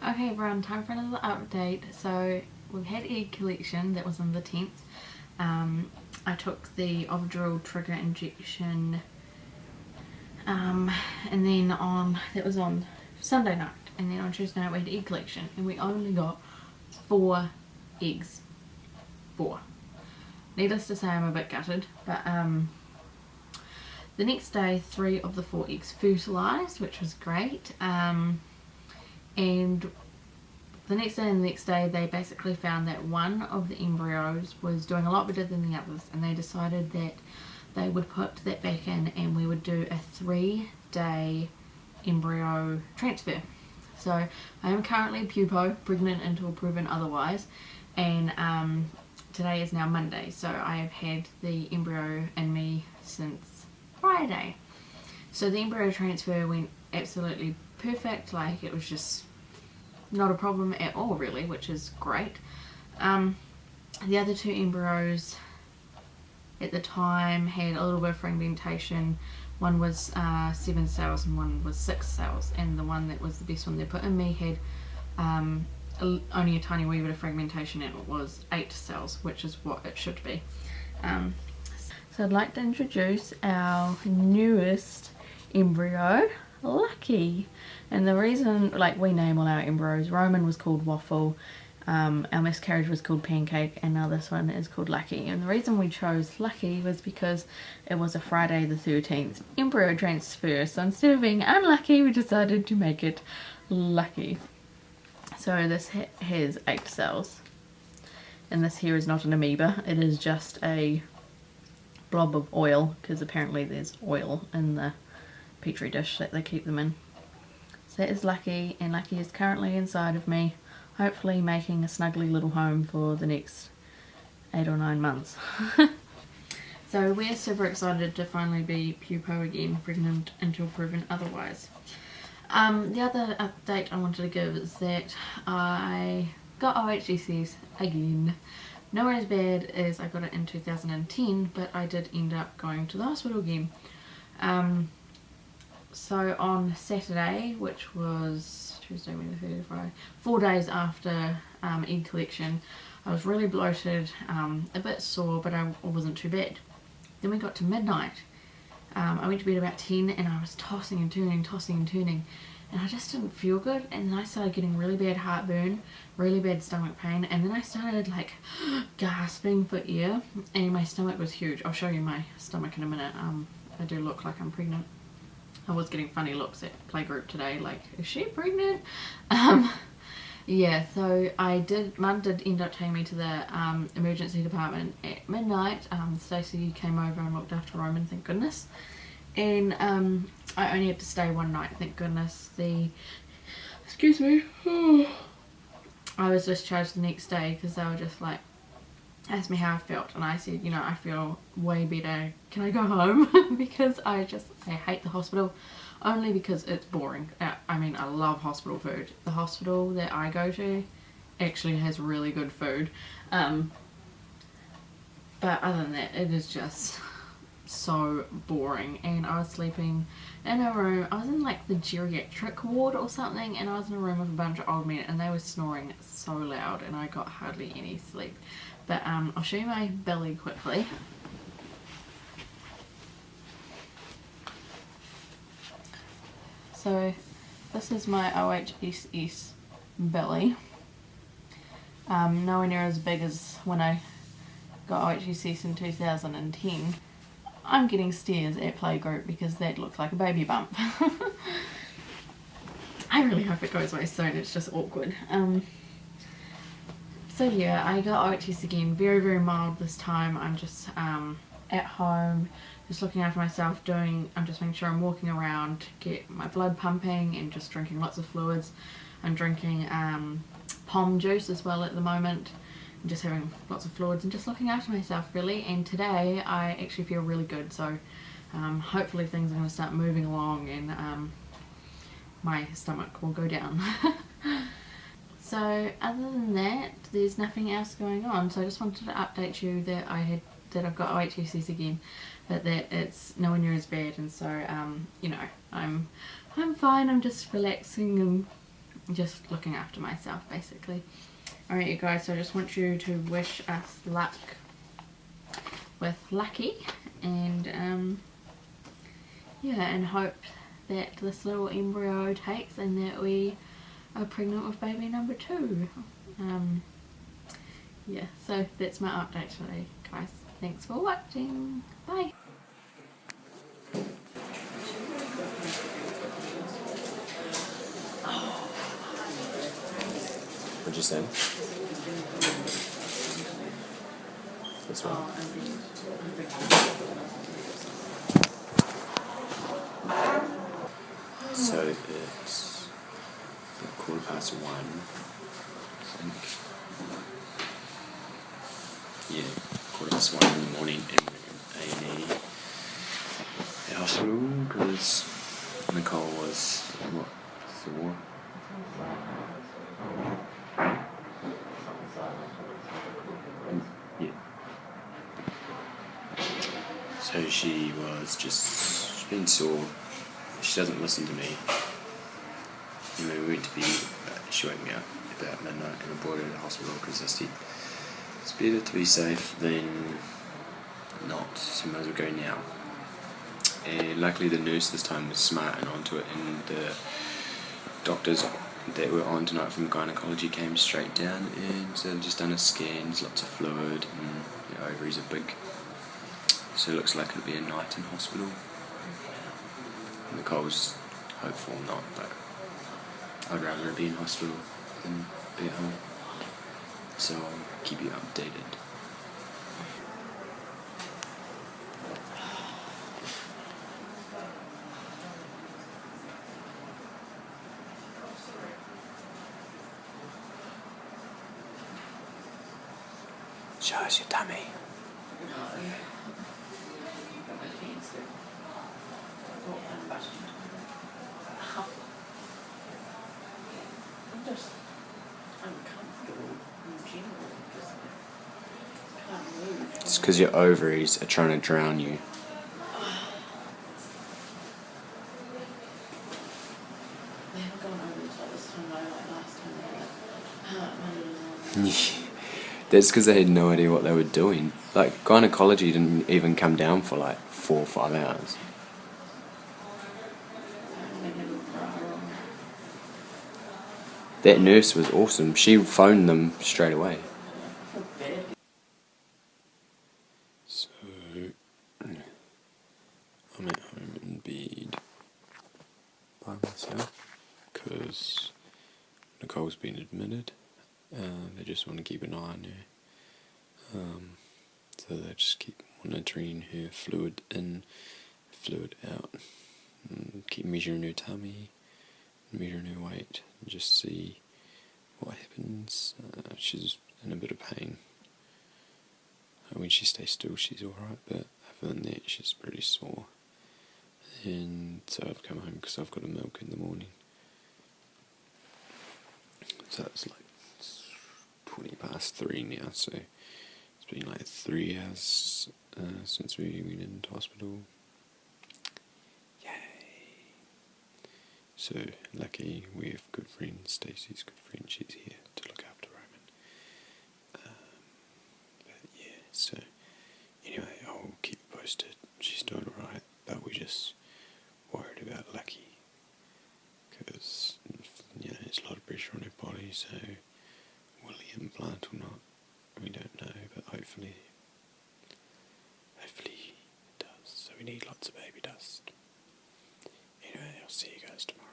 Okay everyone, time for another update. So we've had egg collection, that was on the 10th. I took the epidural trigger injection and then that was on Sunday night, and then on Tuesday night we had egg collection and we only got 4 eggs. 4. Needless to say I'm a bit gutted, but the next day 3 of the 4 eggs fertilised, which was great. And the next day and the next day they basically found that one of the embryos was doing a lot better than the others, and they decided that they would put that back in and we would do a 3-day embryo transfer. So I am currently pupo, pregnant until proven otherwise, and today is now Monday, so I have had the embryo in me since Friday. So the embryo transfer went absolutely perfect, like it was just not a problem at all really, which is great. The other 2 embryos at the time had a little bit of fragmentation. One was 7 cells and one was 6 cells, and the one that was the best one they put in me had only a tiny wee bit of fragmentation, and it was 8 cells, which is what it should be. So I'd like to introduce our newest embryo, Lucky. And the reason, like, we name all our embryos, Roman was called Waffle, our miscarriage was called Pancake, and now this one is called Lucky. And the reason we chose Lucky was because it was a Friday the 13th embryo transfer, so instead of being unlucky we decided to make it lucky. So this has 8 cells, and this here is not an amoeba, it is just a blob of oil, because apparently there's oil in the petri dish that they keep them in. So that is Lucky, and Lucky is currently inside of me, hopefully making a snuggly little home for the next 8 or 9 months. So we're super excited to finally be pupo again, pregnant until proven otherwise. The other update I wanted to give is that I got OHSS again. Nowhere as bad as I got it in 2010, but I did end up going to the hospital again. So on Saturday, which was Tuesday, Wednesday, Thursday, Friday, 4 days after egg collection, I was really bloated, a bit sore, but I wasn't too bad. Then we got to midnight. I went to bed about 10 and I was tossing and turning, and I just didn't feel good, and then I started getting really bad heartburn, really bad stomach pain, and then I started like gasping for air, and my stomach was huge. I'll show you my stomach in a minute. I do look like I'm pregnant. I was getting funny looks at playgroup today, like, is she pregnant? Yeah, so Mum did end up taking me to the emergency department at midnight. Stacey came over and looked after Roman, thank goodness. And I only had to stay 1 night, thank goodness. Excuse me. I was discharged the next day because they were just like, asked me how I felt, and I said, you know, I feel way better, can I go home? Because I hate the hospital, only because it's boring. I mean, I love hospital food. The hospital that I go to actually has really good food, but other than that it is just so boring. And I was sleeping in a room, I was in like the geriatric ward or something, and I was in a room with a bunch of old men and they were snoring so loud and I got hardly any sleep. But I'll show you my belly quickly. So this is my OHSS belly. Nowhere near as big as when I got OHSS in 2010. I'm getting stares at playgroup because that looks like a baby bump. I really hope it goes away soon, it's just awkward. So yeah, I got OHSS again, very, very mild this time. I'm just at home, just looking after myself, I'm just making sure I'm walking around, get my blood pumping, and just drinking lots of fluids. I'm drinking POM juice as well at the moment, and just having lots of fluids and just looking after myself really. And today I actually feel really good, so hopefully things are going to start moving along and my stomach will go down. So other than that, there's nothing else going on. So I just wanted to update you that I've got OHSS again, but that it's nowhere near as bad, and so you know, I'm fine. I'm just relaxing and just looking after myself basically. Alright you guys, so I just want you to wish us luck with Lucky, and yeah, and hope that this little embryo takes and that we are pregnant with baby number 2. Yeah, so that's my update today guys. Thanks for watching. Bye. What'd you say? This one. So it's 1:15, I think. Yeah, 1:15 in the morning, and we're in A&E at hospital because Nicole was, what, 4? Yeah. So she was just, she's been sore. She doesn't listen to me. You know, we went to bed, but she woke me up about midnight and I brought her to the hospital because I said it's better to be safe than not, so might as well go now. And luckily the nurse this time was smart and onto it, and the doctors that were on tonight from gynecology came straight down, and so they've just done a scan. There's lots of fluid and the ovaries are big, so it looks like it'll be a night in hospital. Nicole's hopeful not, but I'd rather her be in hospital than be at home, so I'll keep you updated. Show us your tummy. I'm just uncomfortable in general because I can't move. It's because your ovaries are trying to drown you. They haven't gone over until this time, like last time they were like, That's because they had no idea what they were doing. Like, gynecology didn't even come down for like 4 or 5 hours. That nurse was awesome. She phoned them straight away. So, I'm at home in bed by myself because Nicole's been admitted. They just want to keep an eye on her. So they just keep monitoring her fluid in, fluid out, and keep measuring her tummy, measuring her weight, and just see what happens. She's in a bit of pain. When she stays still, she's alright, but other than that, she's pretty sore. And so I've come home because I've got to milk in the morning. So it's like 3:20 now, so it's been like 3 hours since we went into hospital. Yay! So lucky we have good friends. Stacey's good friend, she's here to look after Roman. But yeah, so anyway, I'll keep you posted. She's doing alright, but we're just worried about Lucky because there's a lot of pressure on her body, so will he implant or not? We don't know, but hopefully it does. So we need lots of baby dust. Anyway, I'll see you guys tomorrow.